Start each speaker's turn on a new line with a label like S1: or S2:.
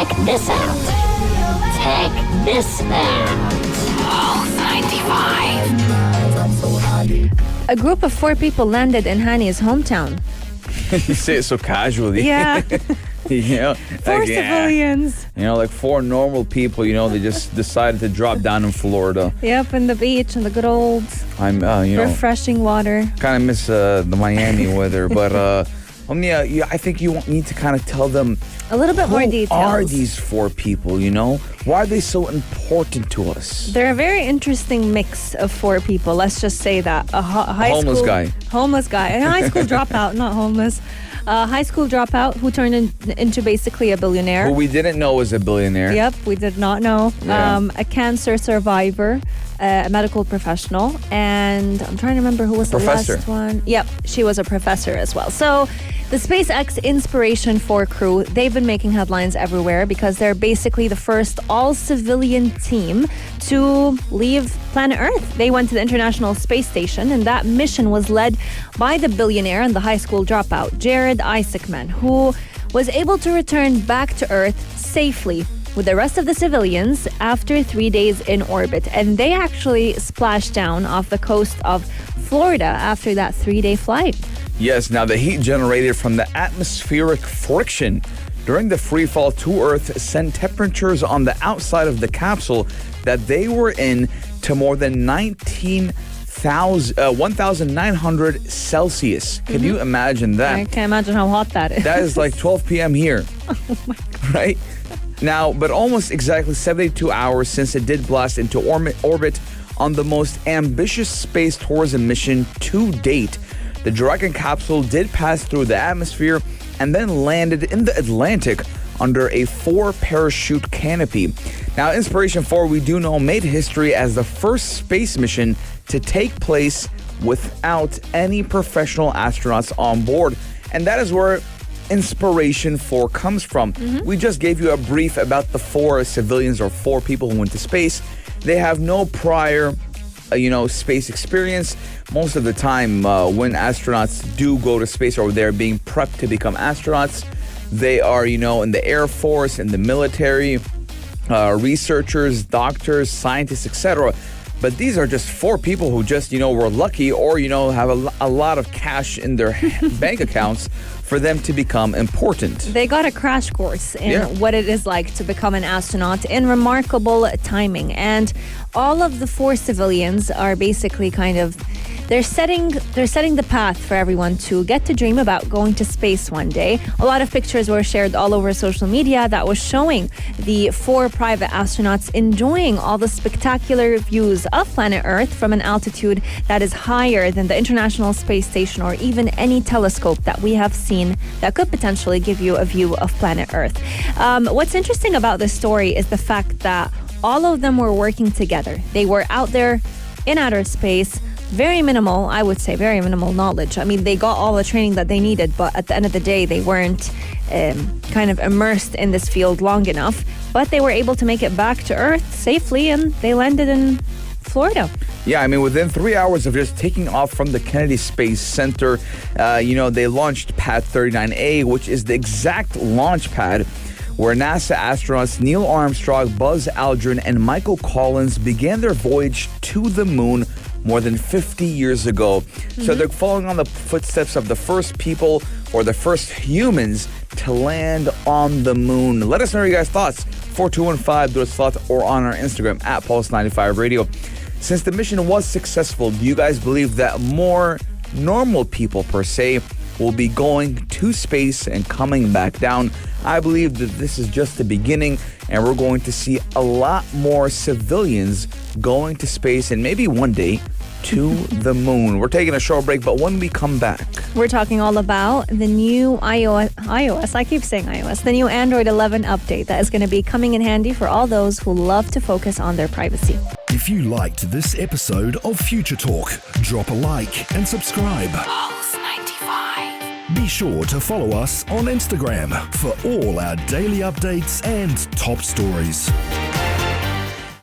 S1: Check this out. Check this out. Pulse 95.
S2: A group of 4 people landed in Hani's hometown.
S3: You say it so casually.
S2: Yeah.
S3: You know,
S2: 4 civilians.
S3: You know, like 4 normal people, you know, they just decided to drop down in Florida.
S2: Yep, in the beach and the good old refreshing water.
S3: Kind of miss the Miami weather, but I think you need to kind of tell them
S2: a little bit more details.
S3: Who are these 4 people, you know? Why are they so important to us?
S2: They're a very interesting mix of 4 people. Let's just say that. A homeless guy, a high school dropout, not homeless. A high school dropout who turned into basically a billionaire.
S3: Who we didn't know was a billionaire.
S2: Yep, we did not know.
S3: Yeah.
S2: A cancer survivor, a medical professional, and I'm trying to remember who was the last one. Yep, she was a professor as well. So the SpaceX Inspiration 4 crew, they've been making headlines everywhere because they're basically the first all-civilian team to leave planet Earth. They went to the International Space Station, and that mission was led by the billionaire and the high school dropout, Jared Isaacman, who was able to return back to Earth safely with the rest of the civilians after 3 days in orbit. And they actually splashed down off the coast of Florida after that 3-day flight.
S3: Yes, now the heat generated from the atmospheric friction during the free fall to Earth sent temperatures on the outside of the capsule that they were in to more than 1,900 Celsius. Can you imagine that?
S2: I can't imagine how hot that is.
S3: That is like 12 p.m. here.
S2: Oh my God.
S3: Right? Now, but almost exactly 72 hours since it did blast into orbit on the most ambitious space tourism mission to date, the Dragon capsule did pass through the atmosphere and then landed in the Atlantic under a 4-parachute canopy. Now, Inspiration 4, we do know, made history as the first space mission to take place without any professional astronauts on board. And that is where Inspiration 4 comes from. We just gave you a brief about the 4 civilians or 4 people who went to space. They have no prior space experience. Most of the time, when astronauts do go to space or they're being prepped to become astronauts, they are, in the Air Force, in the military, researchers, doctors, scientists, etc. But these are just 4 people who just, were lucky or, have a lot of cash in their bank accounts for them to become important.
S2: They got a crash course in what it is like to become an astronaut in remarkable timing. And all of the 4 civilians are basically they're setting the path for everyone to get to dream about going to space one day. A lot of pictures were shared all over social media that was showing the 4 private astronauts enjoying all the spectacular views of planet Earth from an altitude that is higher than the International Space Station or even any telescope that we have seen that could potentially give you a view of planet Earth. What's interesting about this story is the fact that all of them were working together. They were out there in outer space. Very minimal knowledge. I mean, they got all the training that they needed, but at the end of the day, they weren't immersed in this field long enough. But they were able to make it back to Earth safely, and they landed in Florida.
S3: Yeah, I mean, within 3 hours of just taking off from the Kennedy Space Center, they launched Pad 39A, which is the exact launch pad where NASA astronauts Neil Armstrong, Buzz Aldrin, and Michael Collins began their voyage to the moon more than 50 years ago. So they're following on the footsteps of the first people or the first humans to land on the moon. Let us know your guys' thoughts. 4215 do a slot or on our Instagram at Pulse95 Radio. Since the mission was successful, do you guys believe that more normal people per se will be going to space and coming back down? I believe that this is just the beginning, and we're going to see a lot more civilians going to space and maybe one day to the moon. We're taking a short break, but when we come back,
S2: we're talking all about the new iOS. I keep saying iOS. The new Android 11 update that is going to be coming in handy for all those who love to focus on their privacy.
S4: If you liked this episode of Future Talk, drop a like and subscribe.
S1: Pulse 95.
S4: Be sure to follow us on Instagram for all our daily updates and top stories.